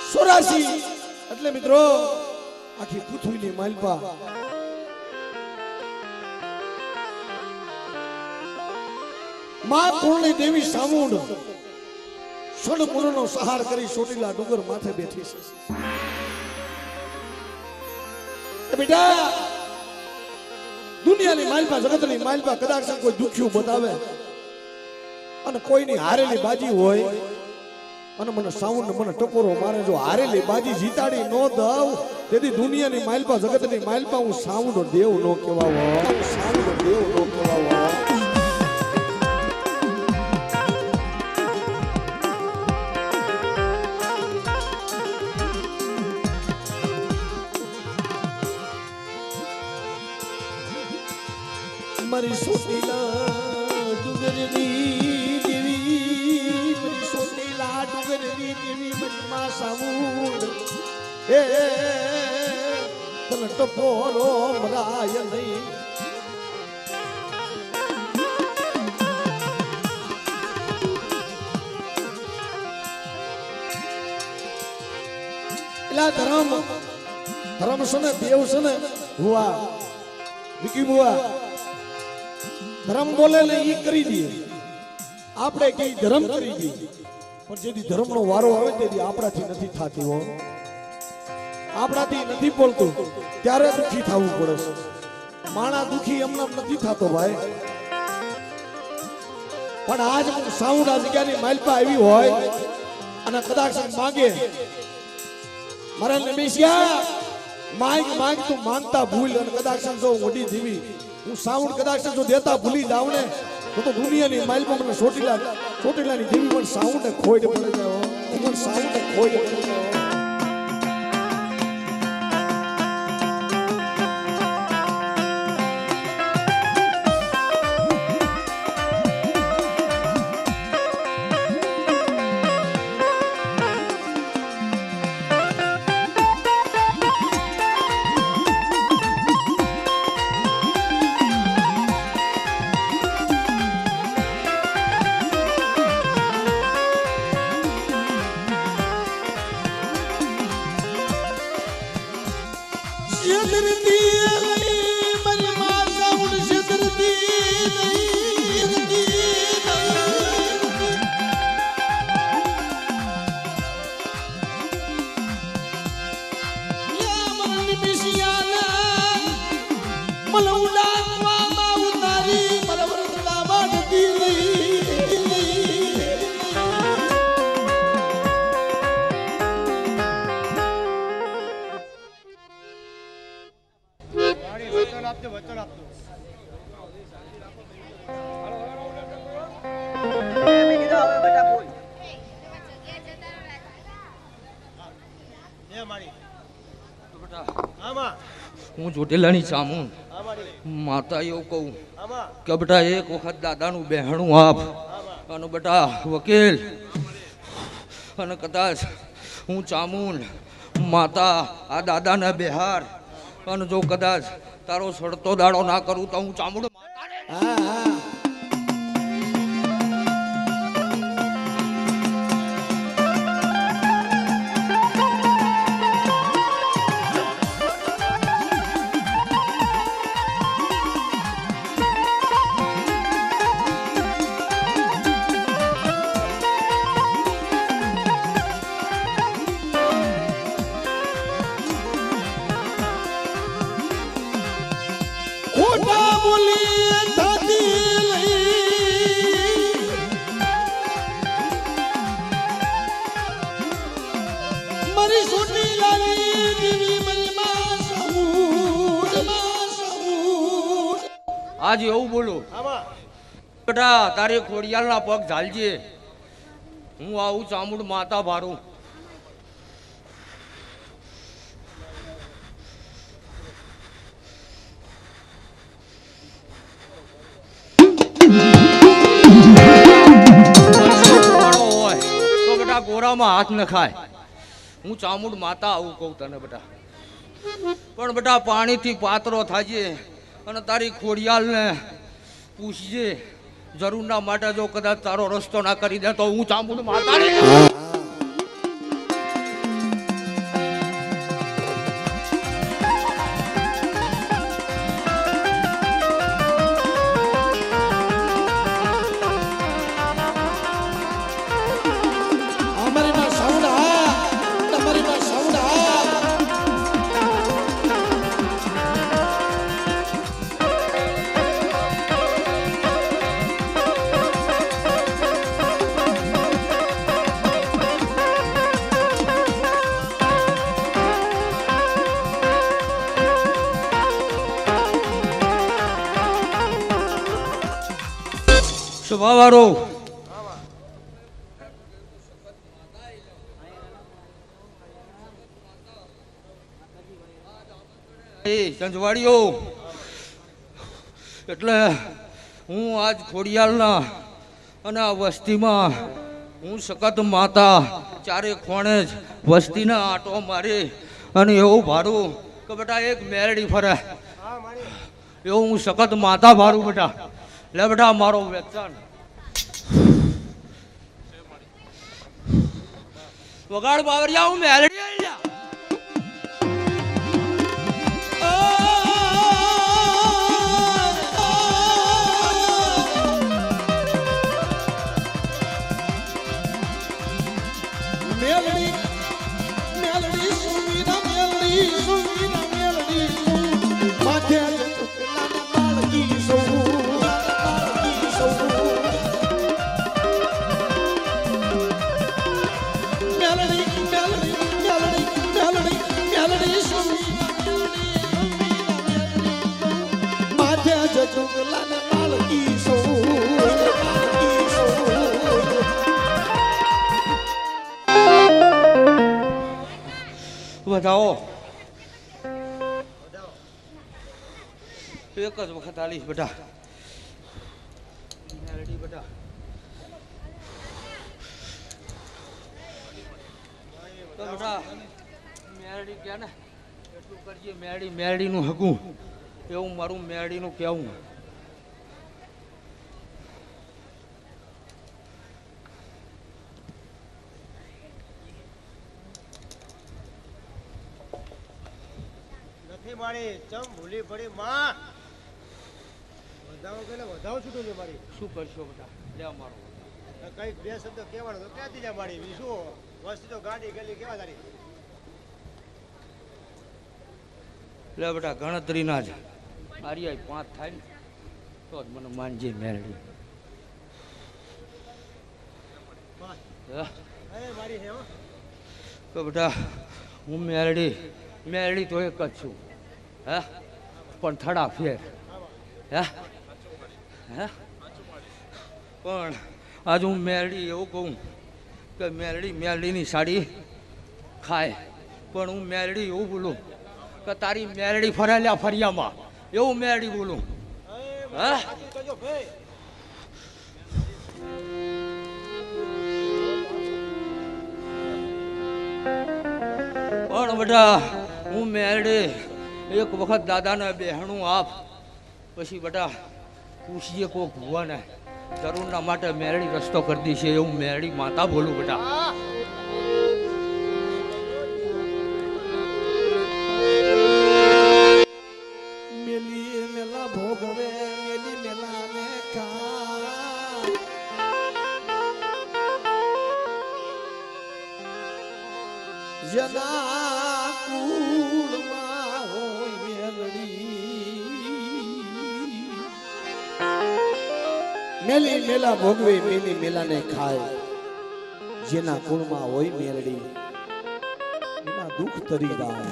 84 એટલે મિત્રો આખી પૃથ્વીની માલપા માં પૂર્ણી દેવી સામુંડ ષડમૂળનો સહાર કરી ચોટીલા ડુંગર માથે બેઠી છે બેટા દુનિયાની માલપા જગતની માલપા કદાચ કોઈ દુખ્યું બતાવે અને કોઈની હારેલી બાજી હોય અને મને સાઉન્ડ મને ટપોરો મારે જો હારેલી બાજી જીતાડી નો દઉં તેથી દુનિયાની માલપા જગતની માલપા હું સાઉન્ડ દેવ નો કહેવાવો સાઉન્ડ દેવ નો કહેવાવો મારી સોટીલા ડુંગરની દેવી મારી સોટીલા ડુંગરની દેવી મારી માં સામુંડ એ તને ટપોરો મરાય નહીં એલા ધર્મ છે ને દેવ છે ને હુઆ વિકી બુઆ ધર્મ બોલે ને ઈ કરી દઈએ આપણે કઈ ધર્મ કરી દઈએ પણ જેથી ધર્મનો વારો આવે તેથી આપણાથી નથી થતી હો આપણાથી નથી બોલતું ત્યારે દુખી થવું પડે છે માણા દુખી એમને નથી થતો ભાઈ પણ આજ સાઉન્ડ આ જગ્યાની માલપા આવી હોય અને કદાચ માંગે મારા નમેશિયા માંગ તું માંગતા ભૂલ અને કદાચ જો મોટી દીવી હું સાઉન્ડ કદાચ જો દેતા ભૂલી જાવ ને તો દુનિયાની માલપા મને ચોટીલાની દેવી પણ સાઉન્ડ ખોઈ પડે જાય પણ સાઉન્ડ ખોઈ પડે જાય હું ચોટીલાની સામુંડ માતા એવું કહું કે બેટા એક વખત દાદાનું બહેણું આપ અને બેટા વકીલ અને કદાચ હું ચામુંડ માતા આ દાદાને બિહાર અને જો કદાચ તારો સડતો દાડો ના કરું તો હું ચામુંડ માતા આજ એવું બોલું બેટા તારે ખોડિયાલના પગ ઝાલજે હું આવું ચામુંડ માતા ભારું હોય તો બેટા ગોરામાં હાથ ન ખાય હું ચામુંડ માતા આવું કહું તને બેટા પણ બેટા પાણીથી પાતળો થાજે અને તારી ખોડિયાલને પૂછજે જરૂરના માટે જો કદાચ તારો રસ્તો ના કરી દે તો હું ચામુંડ માતા સભાવાળો સંજવાડીઓ એટલે હું આજ ખોડિયાલના અને આ વસ્તીમાં હું સખત માતા ચારે ખોણે જ વસ્તીના આટો મારી અને એવું ભારું કે બેટા એક મેરડી ફરે એવું હું સખત માતા ભારું બેટા લે બેટા મારો વેચાણ વગાડ બાવરિયા હું મેરડી આઈ મેલડી મેલડી સુવીના મેલડી સુવીના મેલડી માથે લાના બાળકી સૌ બાળકી સૌ મેલડી મેલડી મેલડી મેલડી મેલડી સુવીના મેલડી માથે લાના બાળકી સૌ બાળકી સૌ વધાવો એક જ વખત આલીશ બેટા મેરડી બેટા તો બેટા મેરડી ક્યાં ને એટલું કરજે મેરડી મેરડીનું હકું એવું મારું મેરડીનું કહેવું મારી ચમ ભૂલી પડી માં વધાવો પેલા વધાવો છૂટું છે મારી શું કરશો બેટા લે મારો કઈક બે શબ્દ કહેવાનો તો ક્યાંથી જા મારી શું વસ્તી તો ગાડી ગલી કેવા તારી લે બેટા ગણતરીના જ આર્યા 5 થાય ને તો જ મને માનજે મેરડી મારી હે તો બેટા હું મેરડી તો એક જ છું હે પણ થડા ફેર હે હે પણ આજ હું મેરડી એવું કહું કે મેરડીની સાડી ખાય પણ હું મેરડી એવું બોલું કે તારી મેરડી ફરેલ્યા ફરિયામાં એવું મેરડી બોલું હે પણ બેટા હું મેરડી એક વખત દાદાને બેહણું આપ પછી બેટા પૂછીએ કોક ભુવાને જરૂરના માટે મેરડી રસ્તો કરી દી છે એવું મેરડી માતા બોલું બેટા મેલી મેલા ભોગવે મેલી મેલા ને ખા જના કુળમાં હોય મેલી મેલા ભોગવે મેલી મેલા ને ખાય જેના કુળમાં હોય મેલડી એના દુઃખ તરી જાય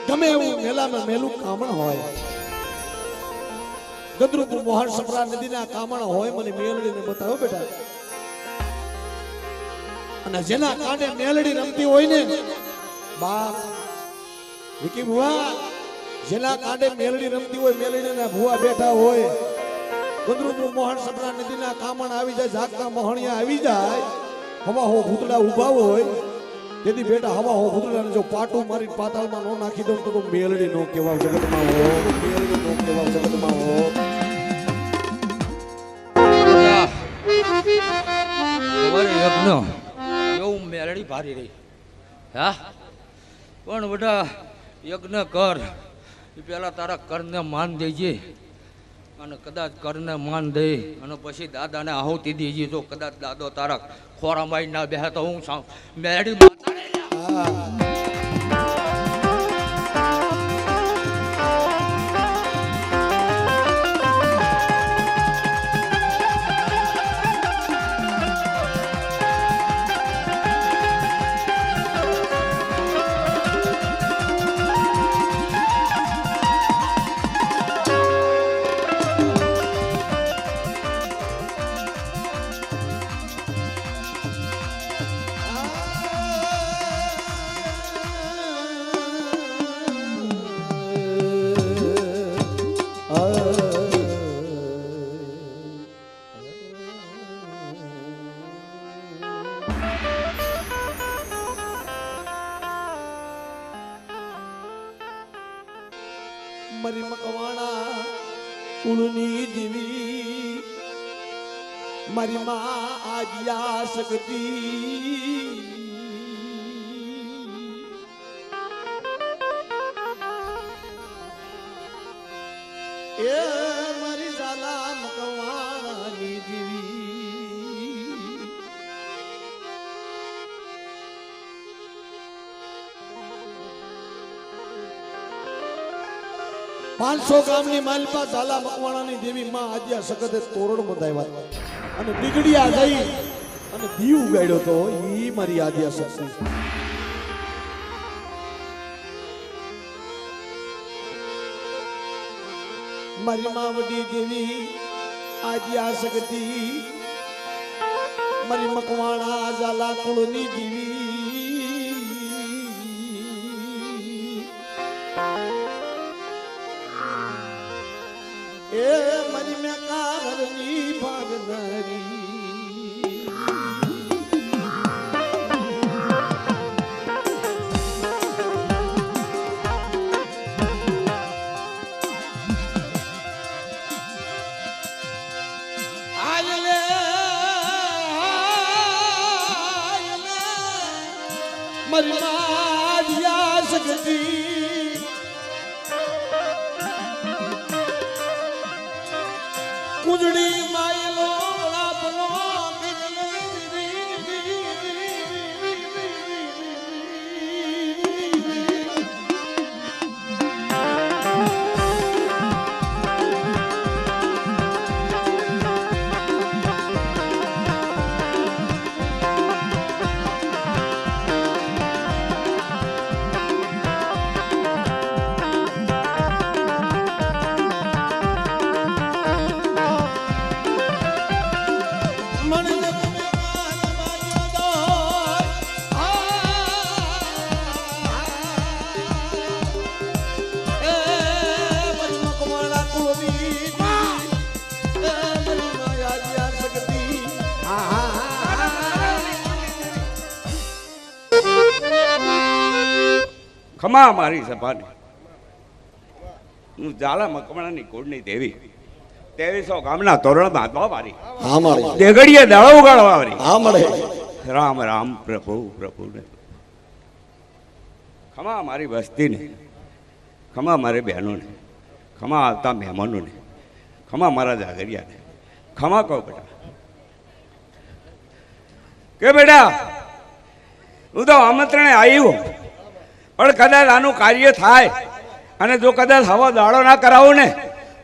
ગમે એવું મેલામાં મેલું કામણ હોય ગદરુપુર મોહન સપરા નદીના કામણ હોય મને મેલડીને બતાવો બેટા અને જેના કાંઠે મેલડી રમતી હોય ને બાપ વિકી ભુવા જેના કાંઠે મેલડી રમતી હોય મેલડીના ભુવા બેઠા હોય ગદરુપુર મોહન સપરા નદીના કામણ આવી જાય જાગતા મોહણિયા આવી જાય હવા હો ભૂતડા ઉભા હોય તેથી બેટા હવા હો ભૂતડાને જો પાટું મારી પાતાળમાં નો નાખી દઉં તો મેલડી નો કહેવાય જગતમાં હો મેલડી નો કહેવાય જગતમાં હો યજ્ઞ એવું મેલડી ભારી રહી હા પણ બેટા યજ્ઞ કર એ પેલા તારા કરને માન દેજે અને કદાચ કરને માન દે અને પછી દાદાને આહુતિ દેજે જો કદાચ દાદો તારા ખોરામાં ના બેહે તો હું મેલડી મકવાણા કુળની દેવી મારી માં આદ્યા શક્તિ એ મારી ઝાલા મકવાણાની દેવી 500 ગામની માલપા ઝાલા મકવાણાની દેવી માં આદ્યા સખતે તોરણ બંધાવ્યા અને બીગડિયા જઈ અને દીવ ઉગાડ્યો તો ઈ મારી આદ્યા શક્તિ મારી માં વડી દેવી આદ્યા શક્તિ મારી મકવાણા ઝાલા કુળની દેવી એ મારી મેં કારની ભાગનારી મારી માયા શક્તિ કુજડી માયલો આપનો ખમા મારી સભાને હું ઝાલા મકવાણાની કુળની દેવી 2300 ગામના તોરણ બાંધવા વાળી હા મળે દેગડીએ દાળો ઉગાડવા વાળી હા મળે રામ રામ પ્રભુ પ્રભુને ખમા મારી વસ્તીને ખમા મારી બહેનોને ખમા આવતા મહેમાનોને ખમા મારા જાગરિયાને ખમા કહો બેટા કે બેટા હું તો આમંત્રણે આવ્યો પણ કદાચ આનું કાર્ય થાય અને જો કદાચ હવા દાડો ના કરાવું ને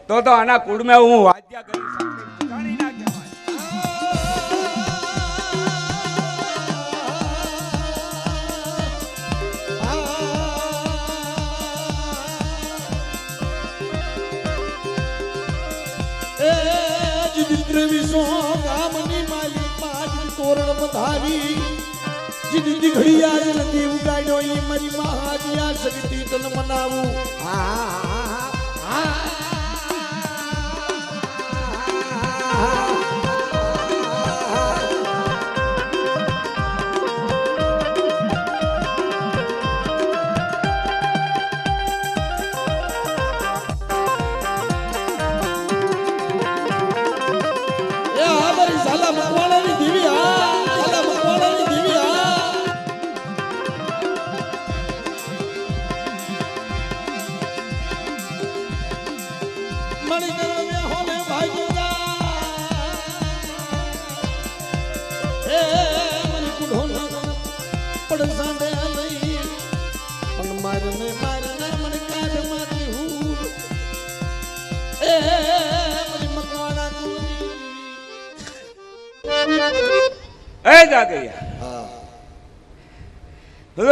તો આના કુળમાં હું વાદ્યા કરી શકતી જાણી ના ગામની માલી પાંચ તોરણ બંધાવી જીદી ઘડિયા જ નથી ઉગાડ્યો ઈ મારી મહાદિયા શક્તિ તન મનાવું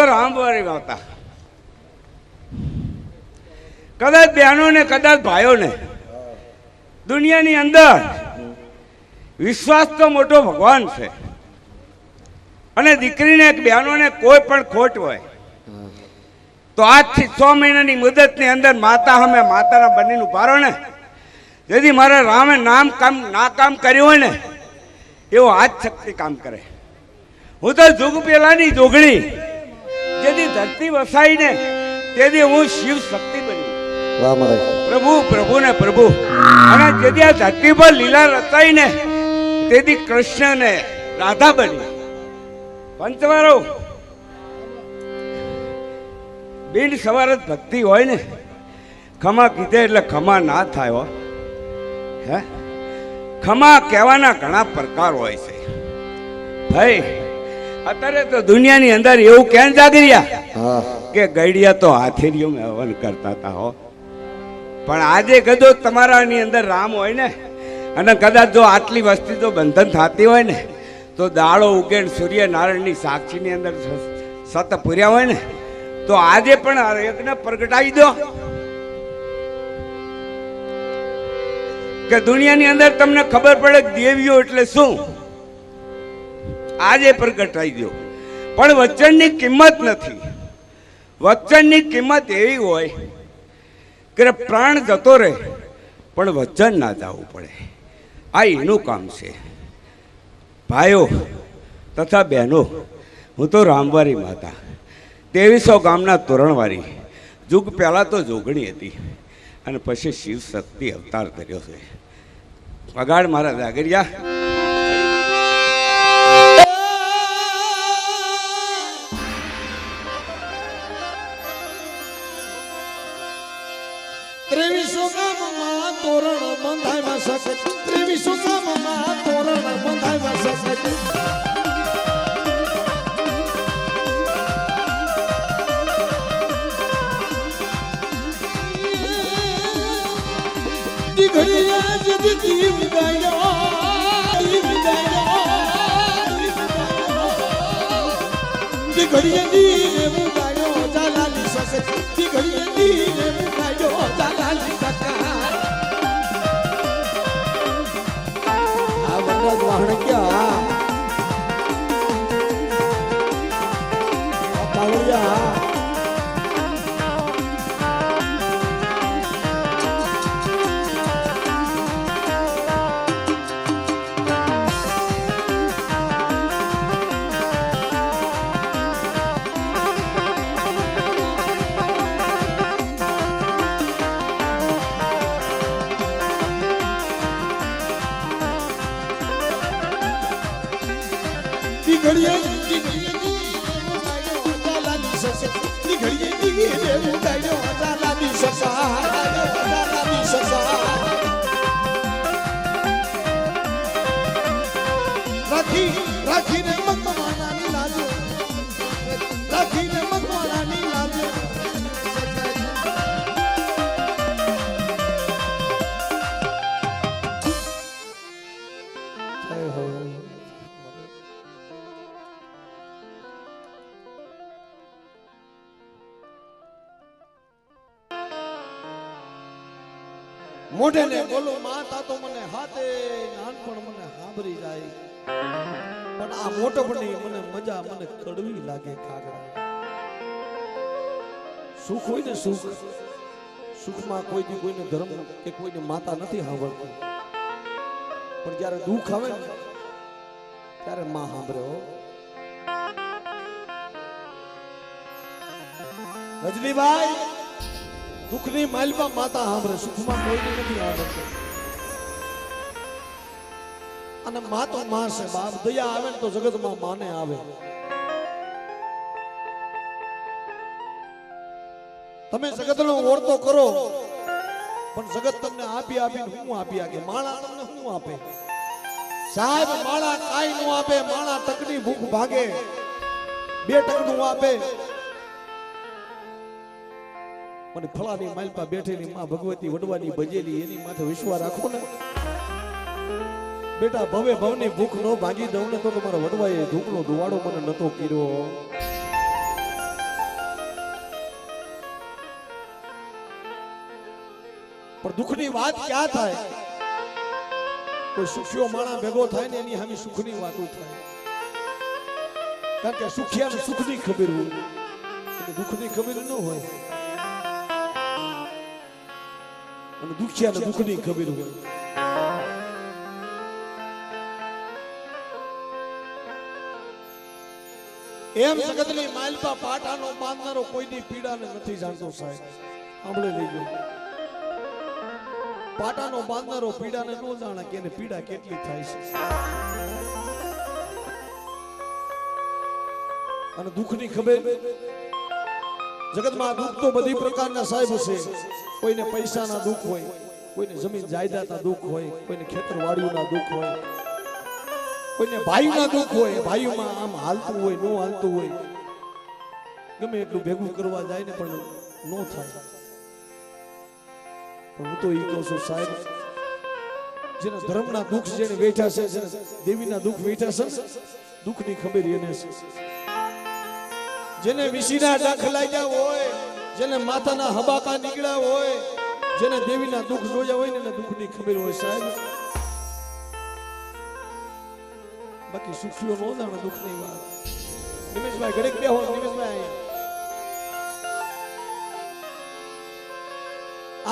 રામવારી વાતા કદાચ બહેનો ને કદાચ ભાઈઓ ને દુનિયાની અંદર વિશ્વાસ તો મોટો ભગવાન છે અને દીકરીને બહેનોને કોઈ પણ ખોટ હોય તો આજથી 6 મહિનાની મુદતની અંદર માતા અમે માતાના બનીને ઉભારો ને જેથી મારા રામે ના કામ કર્યું હોય ને એવો આજ શક્તિ કામ કરે હું તો જુગ પેલાની જોગણી જેથી ધરતી વસાઈને તેથી હું શિવ શક્તિ બની પ્રભુ પ્રભુ ને પ્રભુ. અને જેથી આ ધરતી પર લીલા રચાઈ ને તેથી કૃષ્ણ ને રાધા બની. પંચવારો બીડ સવાર જ ભક્તિ હોય ને, ખમા કીધે એટલે ખમા ના થાય હો. હે ખમા કહેવાના ઘણા પ્રકાર હોય છે ભાઈ. અત્યારે તો દુનિયાની અંદર એવું કેમ જાગર્યા કે ગઈડિયા તો હાથેરીઓમાં હવન કરતા હતા હો. પણ આજે કદો તમારાની અંદર રામ હોય ને, અને કદાચ જો આટલી વસ્તી જો બંધન થતી હોય ને, તો દાડો ઉગે સૂર્યનારાયણની સાક્ષીની અંદર સત પૂર્યા હોય ને, તો આજે પણ એકને પ્રગટાવી દો કે દુનિયાની અંદર તમને ખબર પડે કે દેવીઓ એટલે શું. આજે પ્રગટાવી દો. પણ વચનની કિંમત નથી. વચનની કિંમત એવી હોય કે પ્રાણ જતો રહે પણ વચન ના જવું પડે. આ એનું કામ છે. ભાઈઓ તથા બહેનો, હું તો રામવારી માતા 2300 ગામના તોરણવારી. યુગ પહેલાં તો જોગણી હતી અને પછી શિવ શક્તિ અવતાર કર્યો છે. વગાડ મારા જાગરિયા. ત્રેવીસો ગામમાં તોરણ બંધાયમાં શકે, 2300 ગામમાં તોરણ બંધાયમાં શકે. ઘડિયા જગતી વિદાયો ઘડિયા દીને મુકાયો જાલાલી સકે, ઘડિયા દીને મુકાયો જાલાલી સકે. આ વરદ વાહણક્યા પાવળિયા રાખીને મગવાણાની લાજો, રાખીને મગવાણાની લાજો. મોઢે ને બોલો માતા તો મને હાથે નાનપણ મને સાંભળી જાય, પણ આ મોટપણની મને મજા મને કડવી લાગે. કાગડા સુખ હોય ને સુખ, સુખમાં કોઈ દી કોઈને ધર્મ કે કોઈને માતા નથી સાંભળતી, પણ જ્યારે દુઃખ આવે ને ત્યારે માં સાંભળે હો. રજનીભાઈ દુઃખની માલમાં માતા સાંભળે, સુખમાં કોઈને નથી સાંભળતી. અને માં તો માં છે બાપ. દયા આવે ને તો જગતમાં માને આવે. તમે જગતનો ઓરતો કરો પણ જગત તમને આપી આપીને હું આપી આગે. માળા તમને શું આપે સાહેબ? માળા કાઈ નો આપે. માળા તકની ભૂખ ભાગે, 2 ટકનું આપે. મને ફળાની માલપા બેઠેલી માં ભગવતી વડવાની બજેલી, એની માથે વિશ્વાસ રાખો ને બેટા. ભવે ભવની ભૂખ નો ભાગી દઉં ને તો તમારા વડવાએ ધૂપનો ધુવાડો મને નતો કર્યો. પણ દુઃખની વાત ક્યાં થાય? કોઈ સુખિયો માણા ભેગો થાય ને એની સામે સુખની વાતો થાય. કારણ કે સુખિયાને સુખની ખબર હોય, દુઃખની ખબર ન હોય. અને દુખિયાને દુઃખની ખબર હોય. એમ જગતની માલપા પાટાનો બાંધનારો કોઈની પીડાને નથી જાણતો સાહેબ. સાંભળી લેજો. પાટાનો બાંધનારો પીડાને ન જાણે કે એને પીડા કેટલી થાય છે. અને દુઃખની ખબર, જગતમાં દુઃખ તો બધી પ્રકારના સાહેબ છે. કોઈને પૈસાના દુઃખ હોય, કોઈને જમીન જાયદાદના દુઃખ હોય, કોઈને ખેતરવાડીઓના દુઃખ હોય, કોઈને ભાઈના દુઃખ હોય. ભાઈઓમાં આમ હાલતું હોય, ન હાલતું હોય, ગમે એટલું ભેગું કરવા જાય ને પણ ન થાય. પણ હું તો એ કહું છું સાહેબ, જેને ધર્મના દુઃખ જેને વેઠા છે, જેને દેવીના દુઃખ વેઠા છે, દુઃખની ખબર એને છે. જેને વિસીના ડંખ લાગ્યા હોય, જેને માથાના હબાકા નીકળ્યા હોય, જેને દેવીના દુઃખ જોયા હોય ને એને દુઃખની ખબર હોય સાહેબ. બાકી સુખીઓ નો જાણે દુઃખની વાત. નિમેશભાઈ ઘડીક બેહો. નિમેશભાઈ,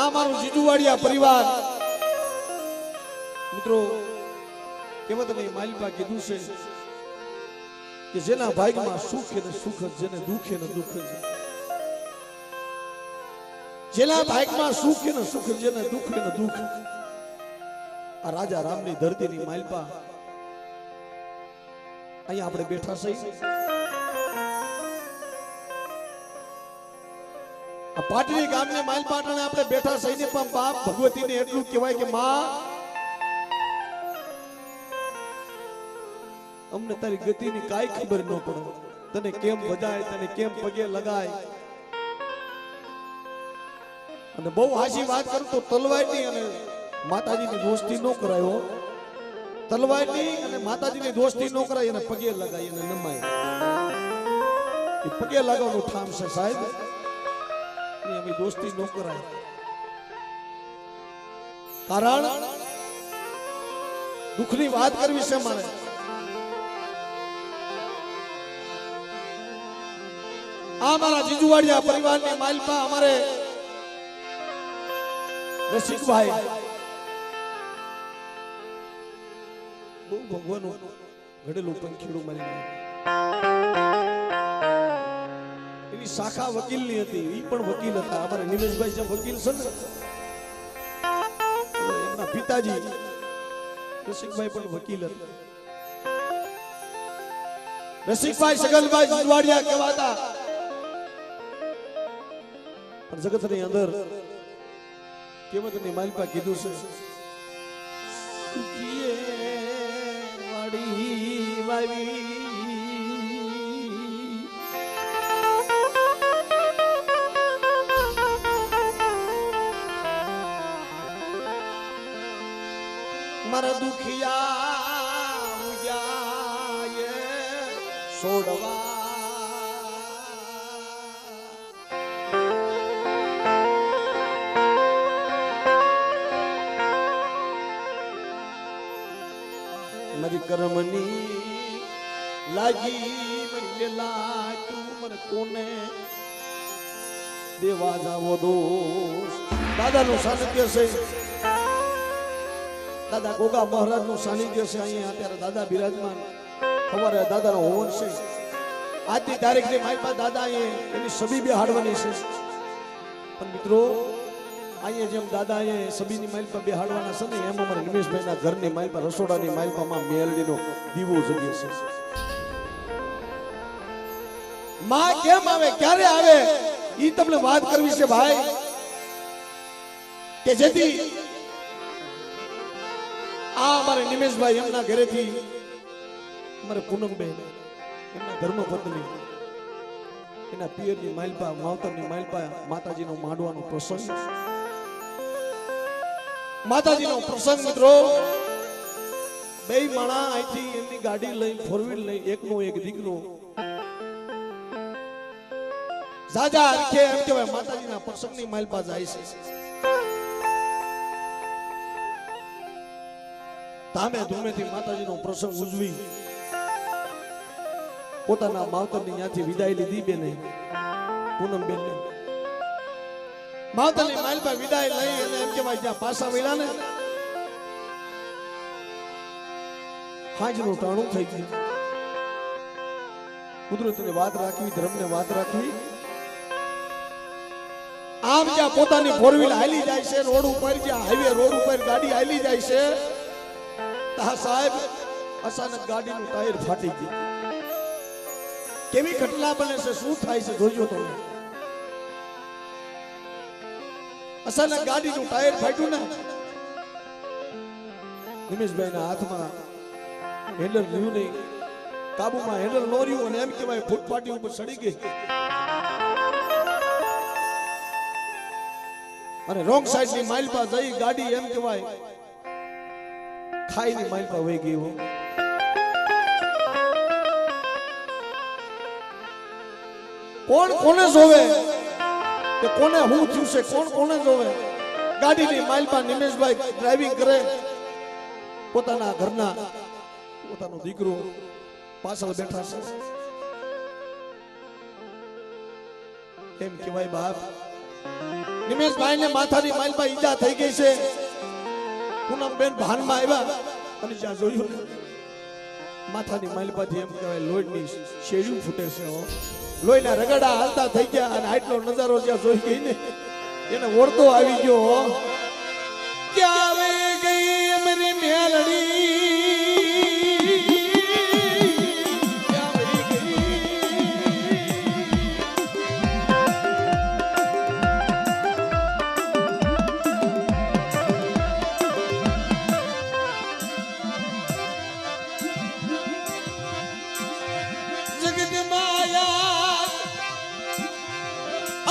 આ મારું જીજુવાડિયા પરિવાર મિત્રો, કેવત નહીં માલિપા કીધું છે કે જેના ભાગમાં સુખ અને સુખ જ, જેને દુઃખ અને દુઃખ જ. જેના ભાગમાં સુખ અને સુખ, જેને દુઃખ અને દુઃખ. આ રાજા રામની ધરતીની માલિપા અહીંયા આપણે બેઠા છીએ. આ પાટલી ગામને માલપાટણે આપણે બેઠા સૈન્ય પણ બાપ ભગવતીને એટલું કહેવાય કે માં, અમને તારી ગતિની કાઈ ખબર ન પડે. તને કેમ બજાય, તને કેમ પગે લગાય. અને બહુ હાચી વાત કરું તો તલવારની અને માતાજીની દોસ્તી ન કરાયો. તલવારની અને માતાજીની દોસ્તી ન કરાય, એને પગે લગાય અને નમાય. એ પગે લગાવવાનું ઠામ છે સાહેબ. એની દોસ્તી ન કરાય. કારણ દુઃખની વાત કરવી છે મારે. આ મારા જીજુવાડિયા પરિવારની માલપા અમારે રસિકભાઈ બહુ ભગવાનનું ઘડેલું પંખીડું મારી એની શાખા વકીલની હતી. એ પણ વકીલ હતા. અમારા નિમેશભાઈ જે વકીલ છે ને, એમના પિતાજી રસિકભાઈ પણ વકીલ હતા. રસિકભાઈ સગનભાઈ જીજવાડિયા કહેવાતા. પણ જગતની અંદર કેવતની માલિપા કીધું છે, સુખીએ વાડી વાવી મારા દુખિયા ઉજાય છોડવા. મારી કર્મની લાગી મેલા તું મને કોને દેવા જાવો દોષ. દાદાનું સાનિધ્ય છે, દાદા ગોગા મહારાજ નું સાનિધ્ય છે અહીંયા. અત્યારે દાદા બિરાજમાન. સવારે દાદાનો હોવન છે. આજની તારીખની મારી પાસે દાદા અહીંયા એની સબી બેહાડવાની છે. પણ મિત્રો અહીંયા જેમ દાદા અહીંયા સબીની માઇલ પર બેહાડવાના છે ને, એમ અમારા નિમેશભાઈના ઘરની માઇલ પર, રસોડાની માઇલ પર મેલડીનો દીવો જગે છે. માં કેમ આવે, ક્યારે આવે, ઈ તમને વાત કરવી છે ભાઈ. કે જેથી આ અમારે નિમેશભાઈ એમના ઘરેથી અમારે પૂનમબેન એમના ધર્મપત્ની એના પિયરની માલપા, માવતરની માલપા માતાજીનો માંડવાનો પ્રસંગ. માતાજીનો પ્રસંગ મિત્રો, બે માણા અહીંથી એમની ગાડી લઈ, ફોર વ્હીલ લઈ, એકનો એક દીકરો જાજા અરખે એમ કહેવાય માતાજીના પ્રસંગની માલપા જાય છે. ધામે ધૂમેથી માતાજીનો પ્રસંગ ઉજવી પોતાના માવતરની ત્યાંથી વિદાય લીધી. બેને પૂનમબેન માવતરની માલપા વિદાય લઈ અને એમ કહેવાય જ્યાં પાછા વળ્યા ને, હાજનું ટાણું થઈ ગયું. કુદરતની વાત રાખવી, ધર્મને વાત રાખવી. આમ જ્યાં પોતાની ફોર વ્હીલ હાલી જાય છે રોડ ઉપર, જ્યાં હાઈવે રોડ ઉપર ગાડી હાલી જાય છે, તા સાહેબ અચાનક ગાડીનું ટાયર ફાટી ગયું. કેવી ઘટના બને છે, શું થાય છે જોજો તમે. અચાનક ગાડીનું ટાયર ફાટ્યું ને, નિમેશભાઈના હાથમાં હેન્ડલ રહ્યું નહીં, કાબુમાં હેન્ડલ ન રહ્યું અને એમ કહેવાય ફૂટપાટી ઉપર ચડી ગઈ અને રોંગ સાઈડ ની માઇલ પર જઈ ગાડી એમ કહેવાય ખાઈ ની માઇલ પર વહી ગઈ. કોણ કોને જોવે કે કોને હું થયું છે, કોણ કોને જોવે. ગાડીની માઇલ પર નિમેશભાઈ ડ્રાઇવિંગ કરે, પોતાના ઘરના પોતાનો દીકરો પાછળ બેઠા છે. એમ કહેવાય બાપ નિમેશભાઈ ને માથાની માઇલ પર ઈજા થઈ ગઈ છે. પૂનમબેન ભાનમાં આવ્યા અને જ્યાં જોયું ને માથાની માઇલ પરથી એમ કહેવાય લોહીની શેરીઓ ફૂટે છે. લોહીના રગડા હાલતા થઈ ગયા અને આટલો નજારો જ્યાં જોઈ ગઈ ને એને ઓળતો આવી ગયો. ક્યાં આવી ગઈ મારી મેલડી,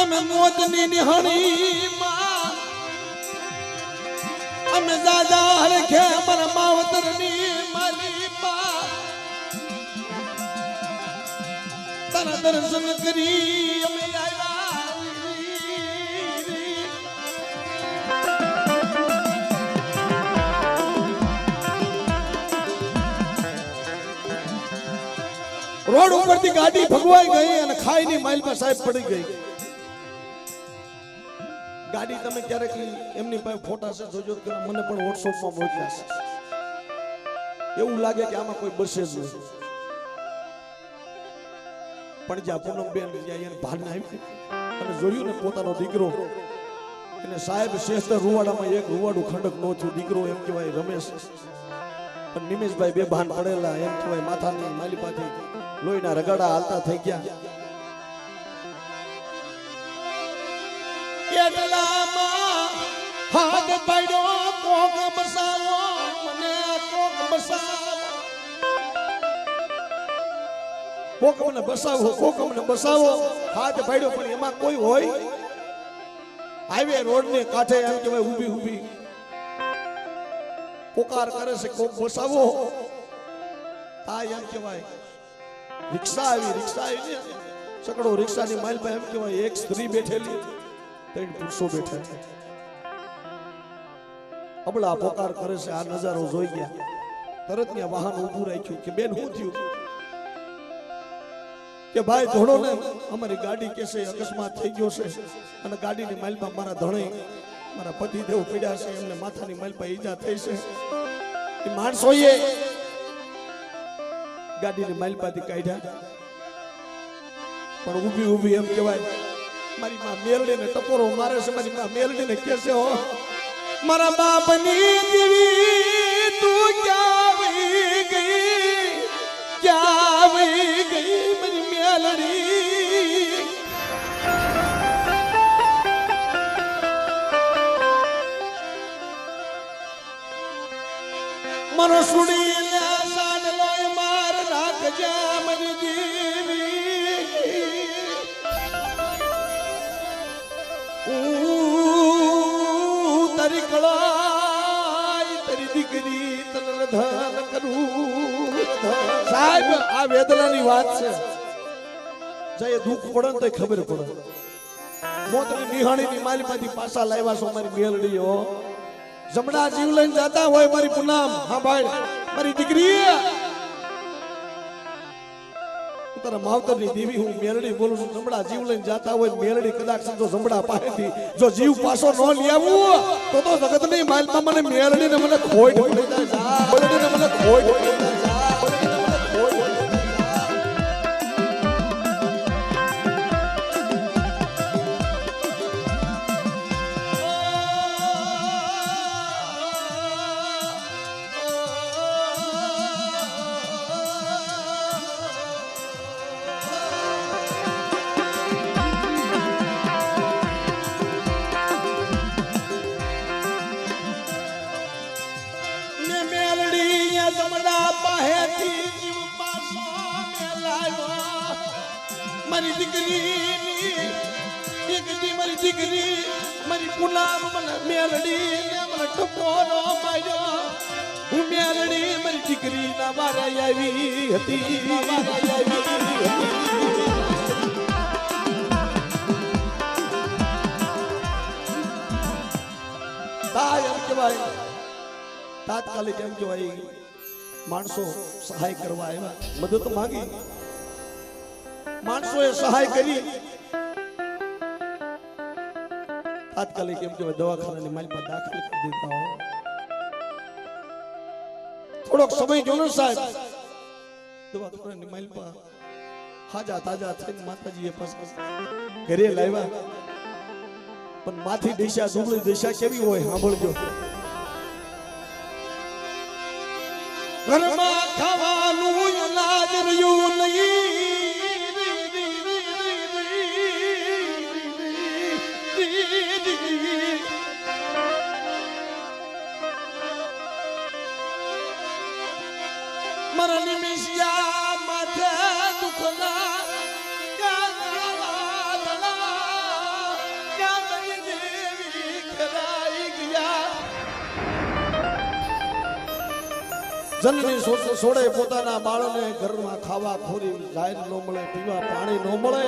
અમે મોતની નિહાણી માં અમે દાદા હરખે અમારા માવતરની માલી પા તારા દર્શન કરી અમે આવ્યા. રોડ ઉપરથી ગાડી ભગવાઈ ગઈ અને ખાઈની માઇલ પર સાહેબ પડી ગઈ. ગાડી તમે ક્યારેક એમની પાસે ફોટા છે જોજો, મને પણ વોટ્સઅપમાં મોકલ્યા છે. એવું લાગે કે આમાં કોઈ બસે જ નહીં. પણ જ્યાં પૂનમબેન જ્યાં એને ભાન આવી અને જોયું ને પોતાનો દીકરો, એને સાહેબ શ્રેષ્ઠ રૂવાડામાં એક રૂવાડું ખંડક નો થયું. દીકરો એમ કહેવાય રમેશ અને નિમેશભાઈ બે ભાન પડેલા, એમ કહેવાય માથાની માલિપાથી લોહીના રગાડા હાલતા થઈ ગયા. એટલામાં હાથ પાડ્યો કોક બસાવો, મને કોક બસાવો, કોક મને બસાવો, કોક મને બસાવો. હાથ પાડ્યો પણ એમાં કોઈ હોય. હાઈવે રોડ ને કાંઠે એમ કહેવાય ઊભી ઊભી પોકાર કરે છે કોક બસાવો. આ એમ કહેવાય રિક્ષા આવી ને સકડો રિક્ષાની માઇલ પર એમ કહેવાય એક સ્ત્રી બેઠેલી, ત્રણ પુરુષો બેઠા છે. અબળા પોકાર કરે છે. આ નજારો જોઈ ગયા તરત ત્યાં વાહન ઊભું રાખ્યું કે બેન શું થયું? કે ભાઈ ધોડો ને, અમારી ગાડી કેસે અકસ્માત થઈ ગયો છે અને ગાડીની માઇલમાં મારા ધણી મારા પતિદેવ પીડ્યા છે, એમને માથાની માઇલ પર ઈજા થઈ છે. એ માણસોએ ગાડીની માઇલ પરથી કાઢ્યા પણ ઊભી ઊભી એમ કહેવાય મારી માં મેલડીને ટપોરો મારે છે. મારી માં મેલડીને કહે છે હો મારા બાપની દીવી તું ક્યાં વહી ગઈ, ક્યાં વહી ગઈ મારી મેલડી. મનો સુડી લે સાડલો માર રાખજે મારી દીવી. તારી કળાઈ તારી દીકરી તને ધન કરું. સાહેબ આ વેદનાની વાત છે. જય દુઃખ પડે ને તો ખબર પડે. મોતની નિહાણીની માલીમાંથી પાછા લાવ્યા છો મારી મેલડીઓ. જમણા જીવ લઈને જાતા હોય મારી પૂનમ, હા ભાઈ મારી દીકરી તારા માવતરની દેવી હું મેલડી બોલું છું. જમણા જીવ લઈને જાતા હોય મેલડી કદાચ જો જમણા પાસેથી જો જીવ પાછો ન લઈ આવું તો જગતની માલમાં મને મેલડીને મને ખોટ પડી જાય. મેલડીને મને ખોટ પડી જાય. જમણા પાહેથી જીવ પાસો મેલાયો મારી દીકરી એક દી મારી દીકરી મારી પુનામ મને મેલડી ને મને ટકોરો માર્યો હું મેલડી મારી દીકરી ના વારે આવી હતી એમ કહેવાય તાત્કાલિક એમ કહેવાય માણસો સહાય કરવા આવ્યા મદદ માંગી માણસોએ સહાય કરી તાત્કાલિક એમ કહેવાય દવાખાનાની માલમાં દાખલ કરી દીધા હો થોડોક સમય જોનો સાહેબ દવાખાનાની માલમાં હાજા તાજા થઈને માતાજીએ પછી ઘરે લાવ્યા પણ માથી દિશા દુબળી દિશા કેવી હોય સાંભળજો ઘરમાં ખાવાનું અનાજ રહ્યું નહીં મારા નિમિષિયા માથે દુખના જનની સોડે પોતાના બાળને ઘરમાં ખાવા ખોરી જાહેર ન મળે પીવા પાણી ન મળે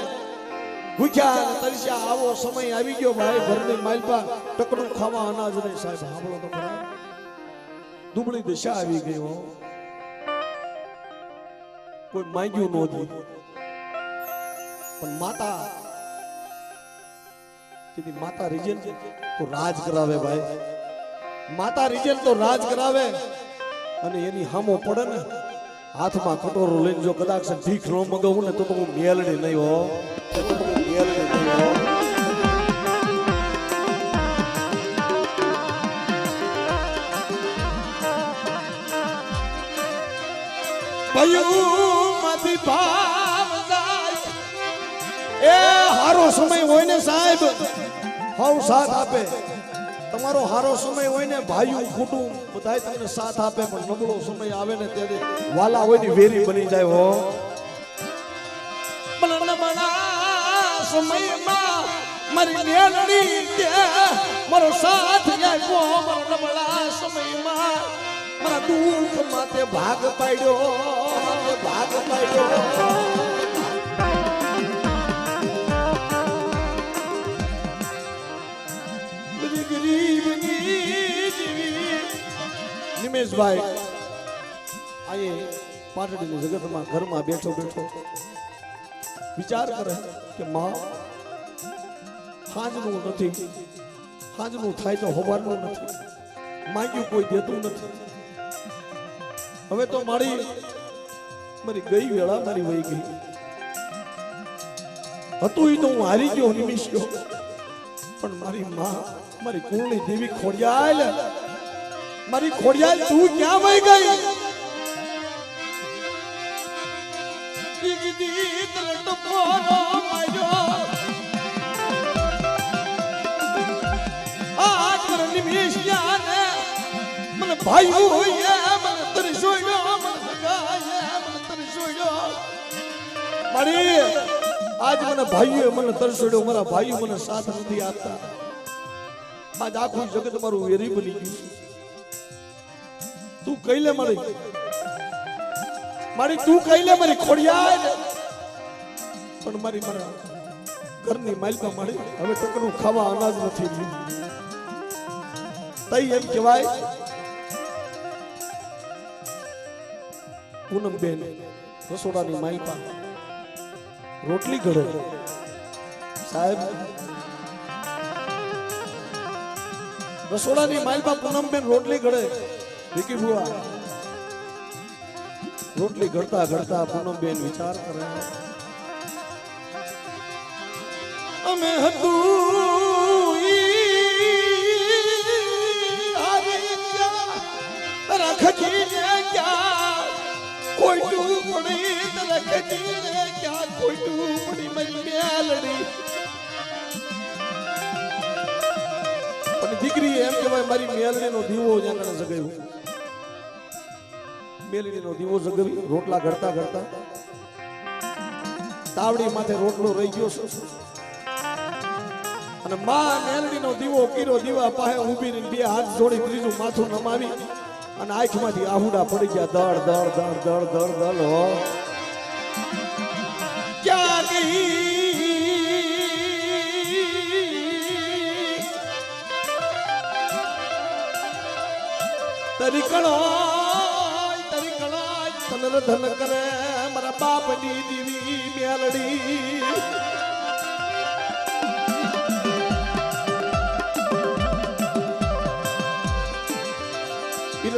ભૂખ્યા તરસ્યા આવો સમય આવી ગયો ભાઈ ઘરની માલપા ટકડું ખાવા અનાજ નહીં સાહેબ સાંભળો તો ખરા દુબળી દિશા આવી ગઈ હો કોઈ માંગ્યું નહોતું પણ માતા જેથી માતા રીજન તો રાજ કરાવે ભાઈ માતા રીજન તો રાજ કરાવે અને એની હામો પડે ને હાથમાં કટોરો લઈને જો કદાચ ભીખ ન મગાવું ને તો હું મેલડી નહીં હો માંથી ભાવ જાય એ હારો સમય હોય ને સાહેબ હવ સાથ આપે તમારો હારો સમય હોય ને ભાઈઓ કુટુંબ બધાય તમને સાથ આપે પણ નબળો સમય આવે ને ત્યારે વાલા હોય ને વેરી બની જાય હો સમયમાં મારી મેલડી તે મારો સાથ આપ્યો મારો નબળા સમયમાં મારા દુઃખ માતે ભાગ પાડ્યો નિમેશભાઈ આયે પાટડીની જગતમાં ઘરમાં બેઠો વિચાર કરે કે માં હાજનું નથી હાજનું થાય તો હોવાનું નથી માંગ્યું કોઈ દેતું નથી હવે તો મારી ગઈ વેળા મારી વહી ગઈ હતું એ તો હું હારી ગયો નિમિષ ગયો પણ મારી માં મારી કુળની દેવી ખોડિયાલ મારી ખોડિયાલ તું ક્યાં વહી ગઈ મને ભાઈ મને તરસોયો મારી આજ મને ભાઈઓ મને તરસોડ્યો મારા ભાઈઓ મને સાથ નથી આપતા આજ આખું જગત મારું વેરી બની ગયું તું કહી લે મારી તું કહી લે મારી ખોડિયાલ પણ મારી મારા ઘરની માલપા મારી હવે ટકનું ખાવા અનાજ નથી રહ્યું તઈ એમ કહેવાય પૂનમબેન રસોડાની માલપા રોટલી ઘડે સાહેબ રસોડાની માલપા પૂનમબેન રોટલી ઘડે વિકી બુઆ રોટલી ઘડતા ઘડતા પૂનમબેન વિચાર કરે અમે હતું રખજી ક્યાં કોઈ ટુકડી રખજી ક્યાં કોઈ ટુકડી મારી મેલડી પણ દીકરી એમ કહેવાય મારી મેલડીનો દીવો જાણે જગાવ્યો મેલડીનો દીવો જગવી રોટલા ઘડતા ઘડતા તાવડી માથે રોટલો રહી ગયો છે અને માં મેલડીનો દીવો કીરો દીવા પાસે ઊભી રહીને બે હાથ જોડી ત્રીજું માથું નમાવી અને આંખમાંથી આહુડા પડી ગયા દળ દળ દળ દળ દળ દળ હો ક્યાં ગઈ તરી કણાય તનર ધન કરે મારા બાપની દીવી મેલડી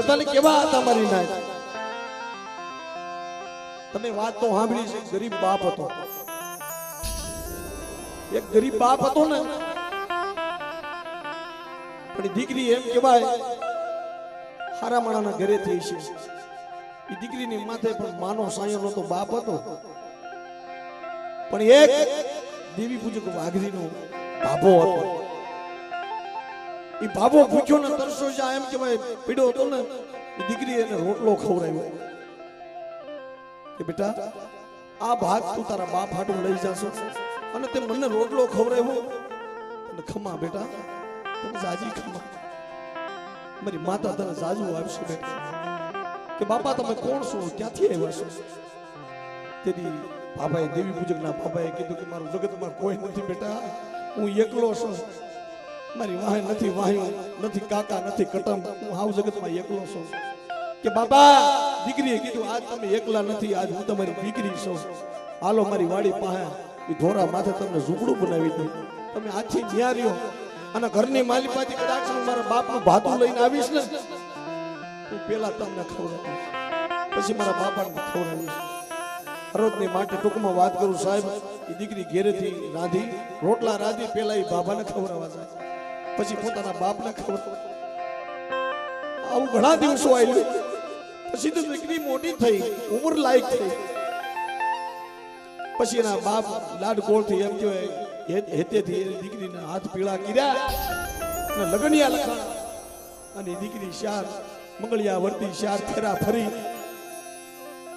તને કેવા હતા મારી નાય તમે વાત તો સાંભળી છે ગરીબ બાપ હતો એક ગરીબ બાપ હતો ને પણ દીકરી એમ કહેવાય હારા માણાના ઘરે થઈ છે એ દીકરીની માથે પણ માનો સાયો નતો બાપ હતો પણ એક દેવી પૂજક વાઘરીનો ભાભો હતો એ ભાભો ભૂખ્યો ને તરસો એમ કહેવાય પીડો હતો ને એ દીકરી એને રોટલો ખવડાવ્યો કે બેટા આ ભાત તું તારા બાપ હાટું લઈ જાશો અને તે મને રોટલો ખવડાવ્યો અને ખમા બેટા તને જાજી ખમા મારી માતા તને જાજુ આપશે બેટા કે બાપા તમે કોણ છો ક્યાંથી આવ્યા છો તેથી બાબાએ દેવી પૂજકના બાબાએ કીધું કે મારું જગતમાં કોઈ નથી બેટા હું એકલો છું મારી વાહે નથી વાહ્યું નથી કાકા નથી કટમ હું હાવ જગતમાં એકલો છું કે બાબા દીકરીએ કીધું આજ તમે એકલા નથી આજ હું તમારી દીકરી છું હાલો મારી વાડી પાસે એ ધોરા માથે તમને ઝૂંપડું બનાવી દઉં તમે આથી ન્યાર્યો અને ઘરની માલિપાથી કદાચ હું મારા બાપનું ભાતું લઈને આવીશ ને હું પેલા તમને ખવડાવીશ પછી મારા બાપાને ખવડાવીશ હરોજની માટે ટૂંકમાં વાત કરું સાહેબ એ દીકરી ઘેરેથી રાંધી રોટલા રાંધી પેલા એ બાબાને ખવડાવવા જાય પછી પોતાના બાપને ખવડાવવા આવું ઘણા દિવસો આવ્યું પછી તો દીકરી મોટી થઈ ઉંમર લાયક થઈ પછી એના બાપ લાડકોળથી એમ કહેવાય હેતેથી એની દીકરીના હાથ પીળા કર્યા અને લગનિયા લખાણા અને દીકરી શાર મંગળિયા વર્તી શાર ફેરા ફરી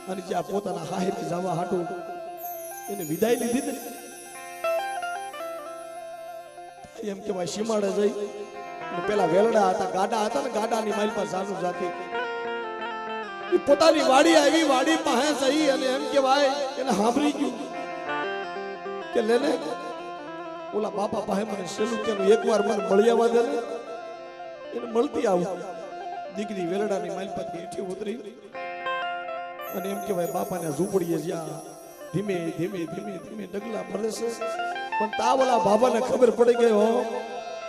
અને જ્યાં પોતાના હાહેર જવા હાટું એને વિદાય લીધી ને એમ કહેવાય સીમાડે જઈ અને પેલા વેલડા હતા ગાડા હતા ને ગાડાની માઇલ પર જાનુ જાતી એ પોતાની વાડી આવી વાડી પાસે જઈ અને એમ કહેવાય એને સાંભળી ગયું કે લેને ઓલા બાપા પાસે મને સેલું કે એકવાર મને મળી આવવા દે એને મળતી આવું દીકરી વેલડાની માઇલ પરથી હેઠી ઉતરી અને એમ કહેવાય બાપાને ઝૂંપડીએ જ્યાં ધીમે ધીમે ધીમે ધીમે ડગલા ભરે છે પણ તાવલા બાબાને ખબર પડી ગઈ હો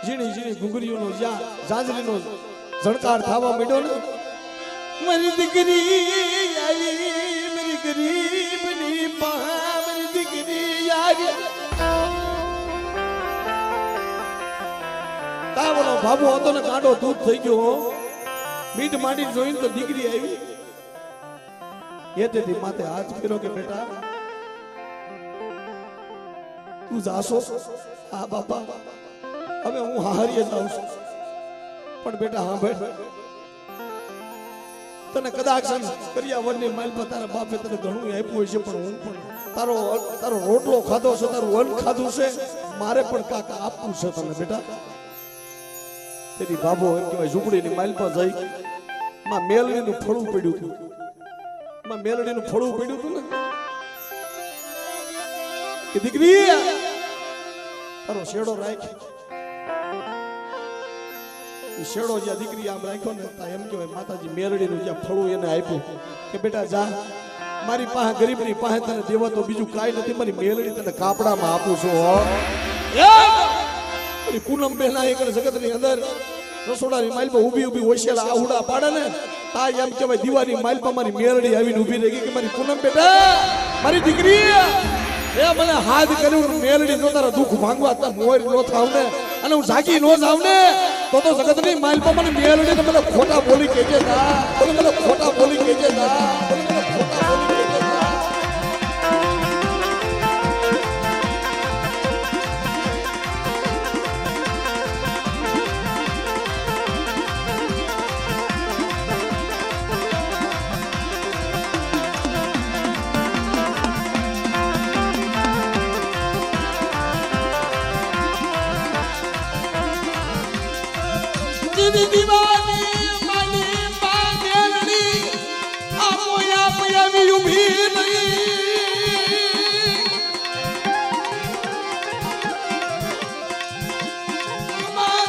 ઝીણી ઝીણી ઘુંઘરીઓનો જ્યાં ઝાંઝરીનો ઝણકાર થવા માંડ્યો ને મારી દીકરી આવી મારી ગરીબની પા મારી દીકરી આવી તાવલો બાબો હતો ને કાંડો દૂધ થઈ ગયો મીઠ માંડી જોઈને તો દીકરી આવી એતેથી માથે હાથ ફેરો કે બેટા તું જાશો હા બાપા હવે હું હારીએ જાઉં છું પણ બેટા હા ભાઈ તને કદાચ કર્યા વનની માઇલ પર તારા બાપે તને ઘણું આપ્યું છે પણ હું પણ તારો રોટલો ખાધો છે તારું વન ખાધું છે મારે પણ કાકા આપવું છે તને બેટા તેની બાબો એમ કહેવાય ઝૂંપડીની માઇલ પર જઈ માં મેલડીનું ફળું પડ્યું હતું માં મેલડીનું ફળું પડ્યું હતું ને કે દીકરી તારો શેડો રાખ શેડો જ્યાં દીકરી આમ રાખ્યો ને એમ કહેવાય માતાજી મેલડીનું જ્યાં ફળું એને આપ્યું કે બેટા જા મારી પાસે ગરીબની પાસે તને દેવા તો બીજું કાંઈ નથી મારી મેલડી તને કાપડામાં આપું છું હો પૂનમ બેના એક જગતની અંદર રસોડાની માઇલ પર ઊભી ઊભી ઓશિયાળા આહુડા પાડે ને તા એમ કહેવાય દીવાની માઇલ પર મારી મેલડી આવીને ઊભી રહી ગઈ કે મારી પૂનમ બેટા મારી દીકરી એ મને હાથ કર્યું મેલડી જો તારા દુઃખ ભાંગવા તા મોર નો થાવ ને અને હું જાગી નો જાવ ને તો જગતની માઇલ પર મને મેલડી ને મને ખોટા બોલી કહેજે તા મને ખોટા બોલી કહેજે તા મને ખોટા બોલી કહેજે તા દીવાની માની પામેલની આપોયા પયાવી ઊભી નહીં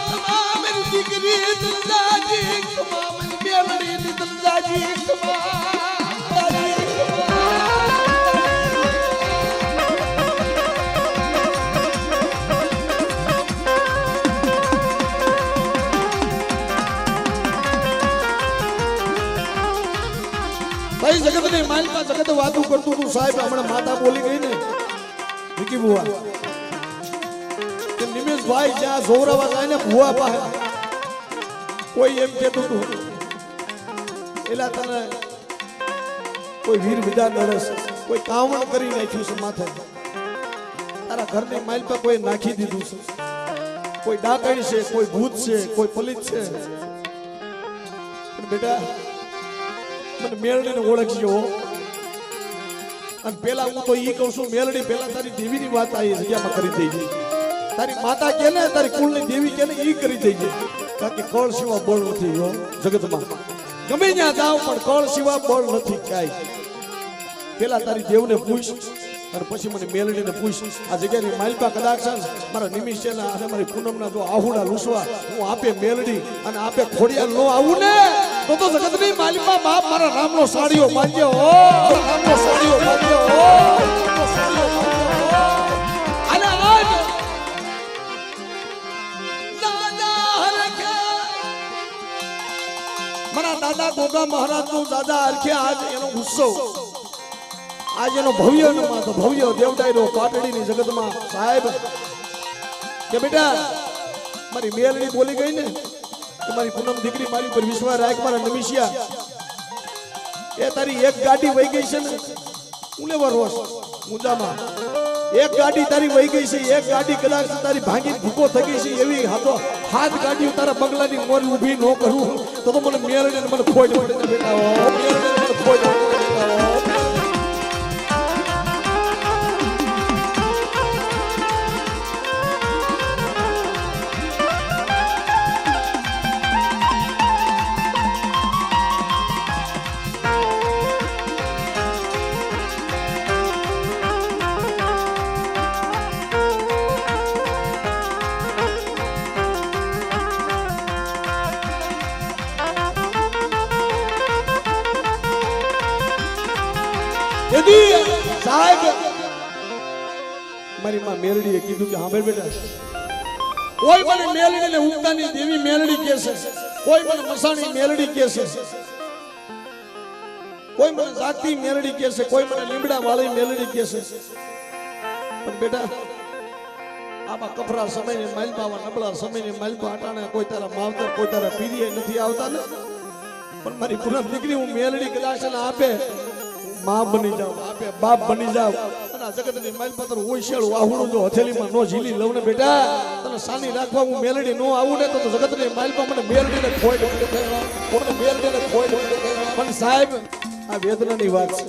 તમામ દીકરી દલદાજી તમામ મેલડી દલદાજી ભાઈ જગત ને માલપા જગત વાતું કરતું તું સાહેબ હમણાં માતા બોલી ગઈ ને વિકી બુઆ કે નિમેશ ભાઈ જ્યાં જોરાવા જાય ને ભુવા પાસે કોઈ એમ કહેતું તું એલા તને કોઈ વીર વિધાન નડસ કોઈ કાવણ કરી નાખ્યું છે માથે તારા ઘરની માલપા કોઈ નાખી દીધું છે કોઈ ડાકણ છે કોઈ ભૂત છે કોઈ પલિત છે પણ બેટા મને મેલડીને ઓળખજો અને પેલા હું તો ઈ કહું છું મેલડી પેલા તારી દેવીની વાત આ જગ્યામાં કરી દેજે તારી માતા કે ને તારી કુળની દેવી કે ને ઈ કરી દેજે કારણ કે કળ સિવા બળ નથી હો જગતમાં ગમે ત્યાં જાવ પણ કળ સિવા બળ નથી ક્યાંય પેલા તારી દેવને પૂછ અને પછી મને મેલડીને પૂછ આ જગ્યાની માલપા કદાચ મારા નિમિષના અને મારી પૂનમના જો આહુડા લૂસવા હું આપે મેલડી અને આપે ખોડિયાર નો આવું ને તો જગતની માલપા બાપ મારા રામનો સાડીઓ બાંધ્યો હો રામનો સાડીઓ બાંધ્યો હો અને આજ મારા દાદા ગોગા મહારાજનો દાદા હરખે આજ એનો ઉત્સવ આજ એનો ભવ્ય દેવડાયરો પાટડીની જગતમાં સાહેબ કે બેટા મારી મેલડી બોલી ગઈ ને કે મારી પૂનમ દીકરી મારી ઉપર વિશ્વાસ રાખ મારા નમિશિયા એ તારી એક ગાડી વહી ગઈ છે ને હું લેવા રોસ મુદ્દામાં એક ગાડી તારી વહી ગઈ છે એક ગાડી કદાચ તારી ભાંગી ભૂકો થઈ ગઈ છે એવી હાથ ગાડીઓ તારા બંગલાની મોર ઊભી ન કરું તો મને મેલડીને મને ખોટ પડે બેટા મેલડીને મને ખોટ પડે સાહેબ મારી માં મેલડીએ કીધું કે હા બેટા કોઈ મને મેલડીને ઉગતાની દેવી મેલડી કહે છે કોઈ મને મસાણી મેલડી કહે છે કોઈ મને જાતિ મેલડી કહે છે કોઈ મને લીમડા વાળી મેલડી કહે છે પણ બેટા આમાં કફરા સમયને માલપા નબળા સમયને માલપા અટાણે કોઈ તારા માવતર કોઈ તારા પીરીએ નથી આવતા ને પણ મારી પૂનમ દીકરી હું મેલડી કદાચ આપે માં બની જાવ આપે બાપ બની જાવ અને આ જગતની માલપત્ર ઓશિયાળું આહુડું જો હથેલીમાં નો ઝીલી લઉં ને બેટા તને સાની રાખવા હું મેલડી નો આવું ને તો જગતની માલપા મને મેલડીને ખોઈ મને મેલડીને ખોઈ પણ સાહેબ આ વેદનાની વાત છે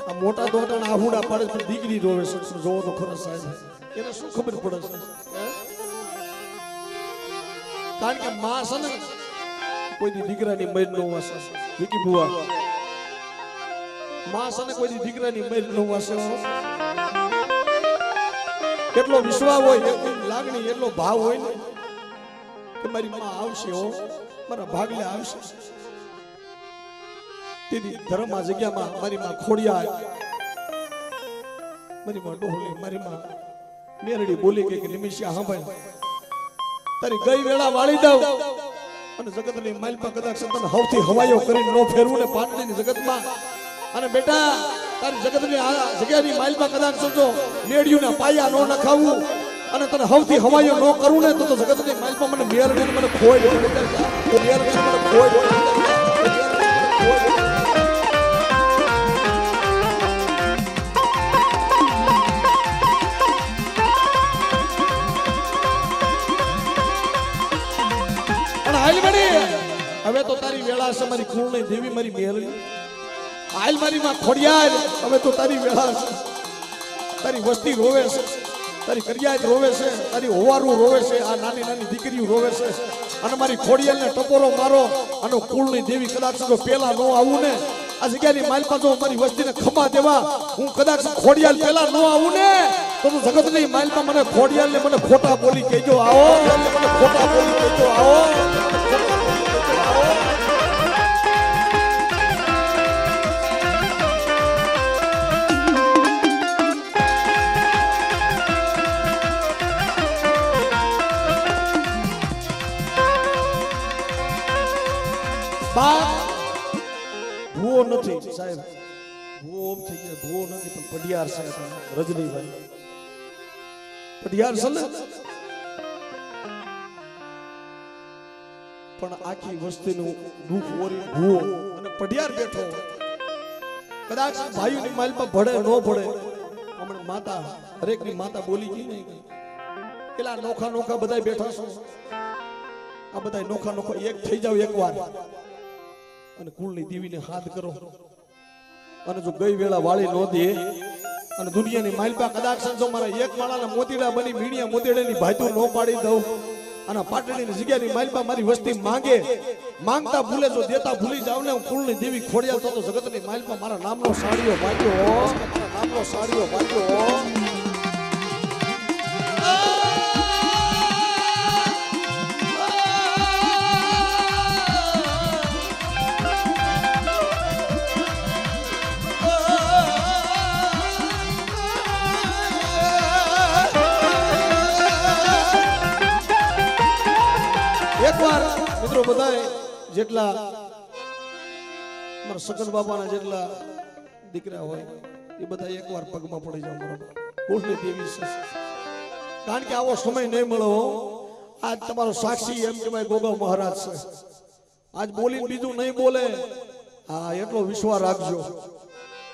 આ મોટા દોટાના આહુડા પાડે પણ દીકરી રોવે છે જોવો તો ખરો સાહેબ એને શું ખબર પડે છે કારણ કે માં છે ને કોઈ દીકરાની મર નો વાસે વિકી બુઆ માં છે ને કોઈ દીકરાની મર નો વાસે કેટલો વિશ્વાસ હોય એટલી લાગણી એટલો ભાવ હોય ને કે મારી માં આવશે હો મારા ભાગલે આવશે તેની ધર્મ આ જગ્યામાં મારી માં ખોડિયાર મારી માં ડોહલી મારી માં મેરડી બોલી ગઈ કે નિમિષિયા સાંભળ તારી ગઈ વેળા વાળી દઉં અને જગતની માલપા કદાચ તને હવથી હવાયો કરીને નો ફેરવું ને પાટલીની જગતમાં અને બેટા તારી જગતની આ જગ્યાની માલપા કદાચ સમજો મેડિયુંના પાયા નો નખાવું અને તને હવથી હવાયો નો કરું ને તો જગતની માલપા મને મેરડીને મને ખોઈ મેરડીને મને ખોઈ હવે તો તારી વેળા છે મારી કુળની દેવી મારી મેલડી હાલ મારી માં ખોડિયાર હવે તો તારી વેળા છે તારી વસ્તી રોવે છે તારી કરિયાત રોવે છે, તારી હોવારું રોવે છે, આ નાની નાની દીકરીઓ રોવે છે, અને મારી ખોડિયાલને ટપોરો મારો અને કુળની દેવી કદાચ જો પેલા ન આવું ને, આ જગ્યાની માલપા જો મારી વસ્તીને ખમા દેવા હું કદાચ ખોડિયાલ પેલા ન આવું ને, તો જગતની માલપા મને ખોડિયાલને મને ખોટા બોલી કહેજો આવો, મને ખોટા બોલી કહેજો આવો. ભૂવો નથી સાહેબ, ભૂવો ઓમ થઈ ગયા, ભૂવો નથી પણ પઢિયાર છે રજનીભાઈ, પઢિયાર છે ને, પણ આખી વસ્તીનું દુઃખ ઓરી ભૂવો અને પઢિયાર બેઠો, કદાચ ભાઈઓની માલપા ભળે ન ભળે, હમણાં માતા હરેકની માતા બોલી ગઈ નહીં, પેલા નોખા નોખા બધા બેઠા છો, આ બધા નોખા નોખા એક થઈ જાવ એકવાર અને કુળની દેવીને હાથ કરો, અને જો ગઈ વેળા વાળી નો દે અને દુનિયાની માલપા કદાચ જો મારા એક માળાના મોતીડા બની મીણિયા મોતીડાની ભાઈતું ન પાડી દઉં અને પાટણની જગ્યાની માલપા મારી વસ્તી માંગે, માંગતા ભૂલે જો દેતા ભૂલી જાવ ને, હું કુળની દેવી ખોડિયાલ તો જગતની માલપા મારા નામનો સાડીઓ વાગ્યો, મારા નામનો સાડીઓ વાગ્યો. એકવાર મિત્રો બધાએ જેટલા મારા સગન બાપાના જેટલા દીકરા હોય એ બધા એકવાર પગમાં પડી જાવ, બરોબર કુળની દેવી છે, કારણ કે આવો સમય નહીં મળો. આજ તમારો સાક્ષી એમ કે ભાઈ ગોગા મહારાજ છે, આજ બોલીને બીજું નહીં બોલે, હા એટલો વિશ્વાસ રાખજો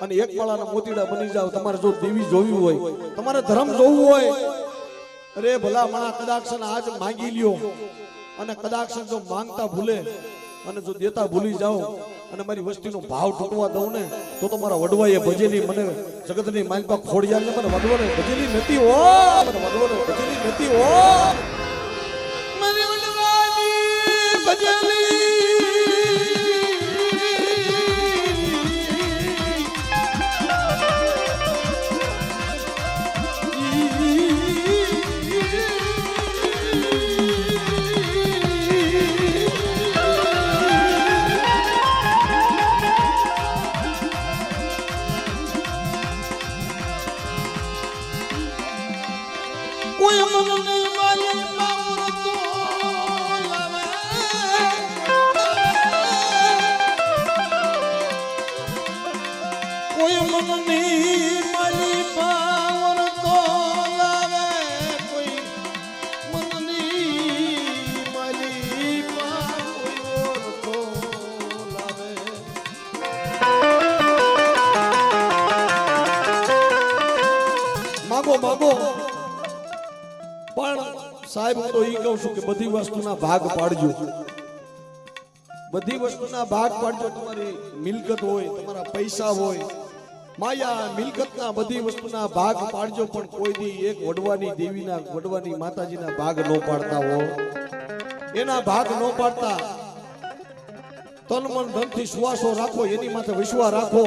અને એક માળાના મોતીડા બની જાવ. તમારે જો દેવી જોવી હોય, તમારે ધર્મ જોવું હોય, અરે ભલા માણા કદાચ આજ માંગી લ્યો અને કદાચ જો માંગતા ભૂલે અને જો દેતા ભૂલી જાઓ અને મારી વસ્તીનો ભાવ તૂટવા દઉં ને, તો મારા વડવાએ ભજેલી મને જગતની માલપા ખોડિયાલને મને વડવાને ભજેલી નથી હો, મને વડવાને ભજેલી નથી હો, મને વડવાની ભજેલી માગો, પણ સાહેબ હું તો ઈ કહું છું કે બધી વસ્તુના ભાગ પાડજો, બધી વસ્તુના ભાગ પાડજો. તમારી મિલકત હોય, તમારા પૈસા હોય, માયા મિલકતના બધી વસ્તુના ભાગ પાડજો, પણ કોઈ દી એક વડવાની દેવીના વડવાની માતાજીના ભાગ ન પાડતા હો, એના ભાગ ન પાડતા. તન મન ધનથી શ્વાસો રાખો, એની માથે વિશ્વાસ રાખો,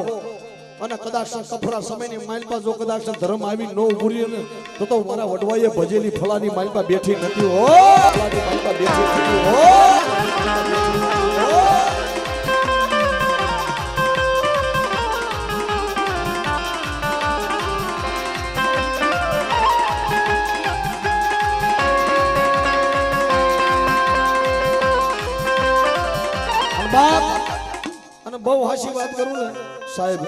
અને કદાચ કફરા સમયની માલપા જો કદાચ ધર્મ આવી ન ઉભું ને, તો મારા વડવાઈએ ભજેલી ફલાની માલપા બેઠી નથી હો, ફલાની માલપા બેઠી નથી હો. બાપ અને બહુ હાસી વાત કરું ને સાહેબ,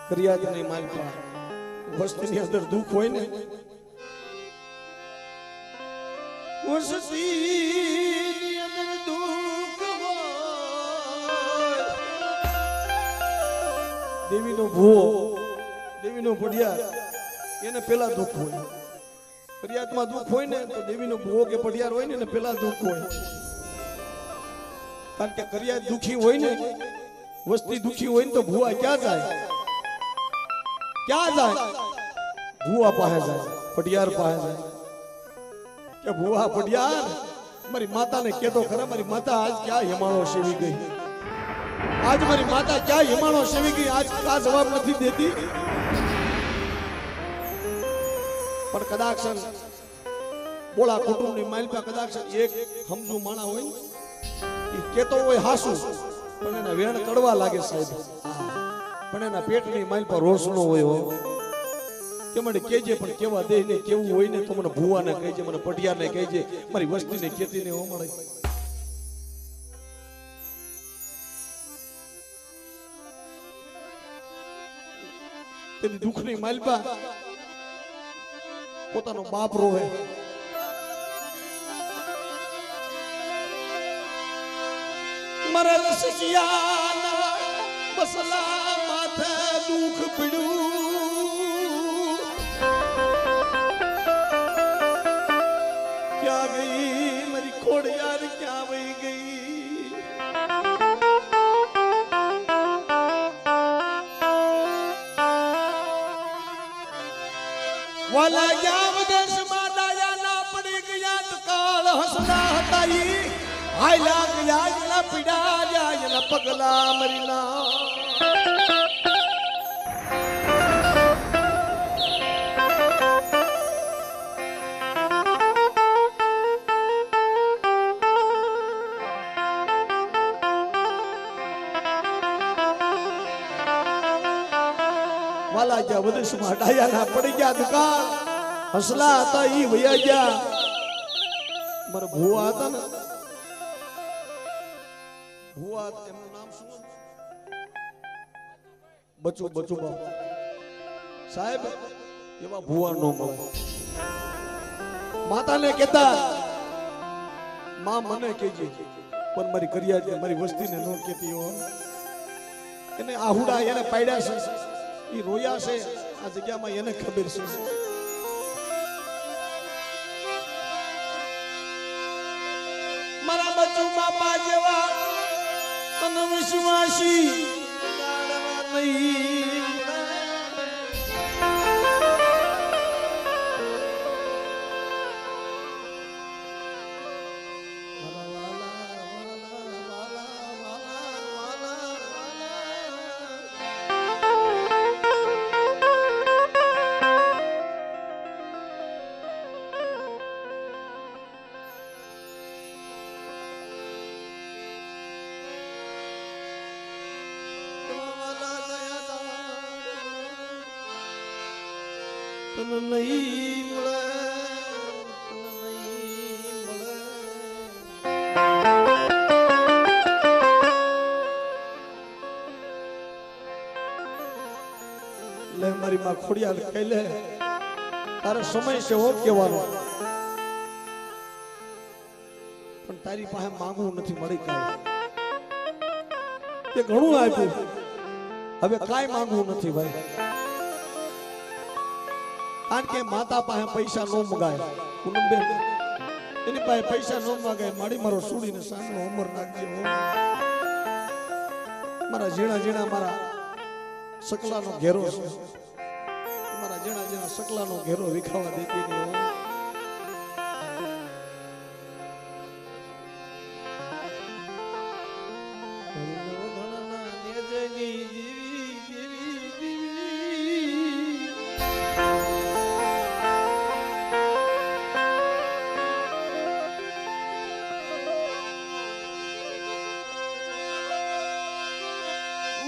કરિયાતની માલપા વસ્તીની અંદર દુઃખ હોય ને, વસ્તીની અંદર દુઃખ હોય, દેવીનો ભૂવો, દેવીનો પઢિયાર, એને પેલા દુઃખ હોય. ફરિયાદમાં દુઃખ હોય ને તો દેવીનો ભૂવો કે પઢિયાર હોય ને એને પેલા દુઃખ હોય, કારણ કે કરિયાત દુખી હોય ને, વસ્તી દુખી હોય ને તો ભૂવા ક્યાં જાય, ક્યાં જાય? ભુવા પાસે જાય, પટિયાર પાસે જાય કે ભુવા પટિયાર મારી માતાને કહેતો ખરા, મારી માતા આજ ક્યાં હિમાળો સેવી ગઈ, આજ મારી માતા ક્યાં હિમાળો સેવી ગઈ, આજ કા જવાબ નથી દેતી. પણ કદાચ બોલા કુટુંબની માલપા કદાચ એક સમજુ માણા હોય એ કેતો હોય હાસુ, પણ એના વેણ કડવા લાગે સાહેબ, પણ એના પેટની માલપા રોષણો હોય હો. કે મને કહેજે પણ કેવા દે ને કેવું હોય ને તો મને ભુવાને કહેજે, મને પટિયારને કહેજે, મારી વસ્તીને ખેતીને હો મળે. તેની દુઃખની માલપા પોતાનો બાપ રોવે. મારા રસિયાના મસલા માથે દુઃખ પડ્યું, ક્યાં ગઈ મારી ખોડિયાર, ક્યાં વહી ગઈ. વાલા ગયા વિદેશમાં ડાયા ના પડી ગયા તો કાળ હસના હતા ઈ, હાયલા ગયા એના પીડા જાય એના પગલા મરીના. વાલા ગયા વિદેશમાં ડાયા ના પડી ગયા દુકાળ હસલા હતા ઈ વયા ગયા. મારા ભુવા હતા ને, ભુવા એમનું નામ શું? બચુ બાપુ સાહેબ. એવા ભુવા નો મળે. માતાને કહેતા માં મને કહેજે, પણ મારી કરિયા મારી વસ્તીને ન કહેતી હો. એને આહુડા એને પાડ્યા છે, એ રોયા છે આ જગ્યામાં, એને ખબર છે. મારા બચુ બાપા જેવા અનવિશ્વાસી નહીં. તન નહીં મળે, તન નહીં મળે. લે મારી માં ખોડિયાર કહી લે, તારો સમય છે હો કહેવાનો, પણ તારી પાસે માંગવું નથી મળી કાંઈ. તે ઘણું આપ્યું, હવે કાંઈ માંગવું નથી ભાઈ. કારણ કે માતા પાસે પૈસા નો મગાય, પૂનમબેન એની પાસે પૈસા નો મગાય. મારી મારો સુડીને સાનો અમર નાખજે હો. મારા ઝીણા ઝીણા મારા સકલાનો ઘેરો છે, મારા ઝીણા ઝીણા સકલાનો ઘેરો વિખાવા દેતી નહીં હો.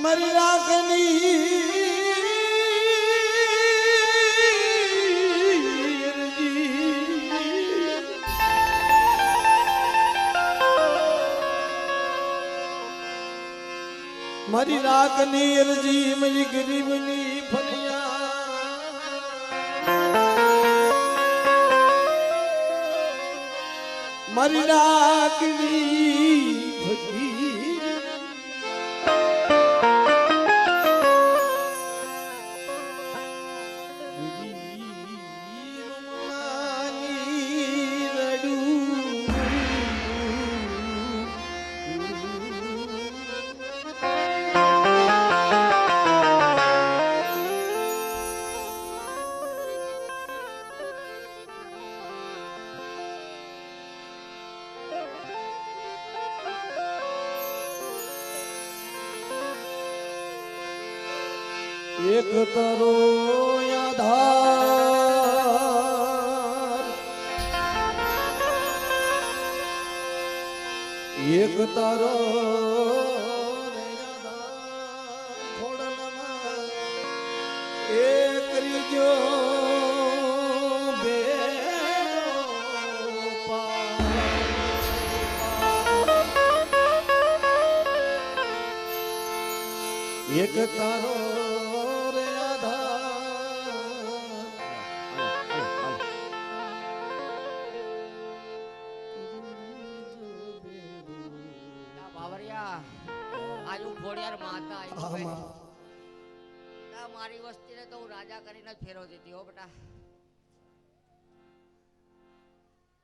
મારી રાખની મારી રાખની અરજી, મારી ગરીબની ફરિયાદ, મારી રાખની ફકીર. એક તારો આધાર એક તારો ખોડલમાં એક રીજો એક તારો રે બાવરિયા આજુ ખોડિયાર માતા આવી આધાર મારી વસ્તીને તો હું રાજા કરીને જ ફેરવતી હતી હો બેટા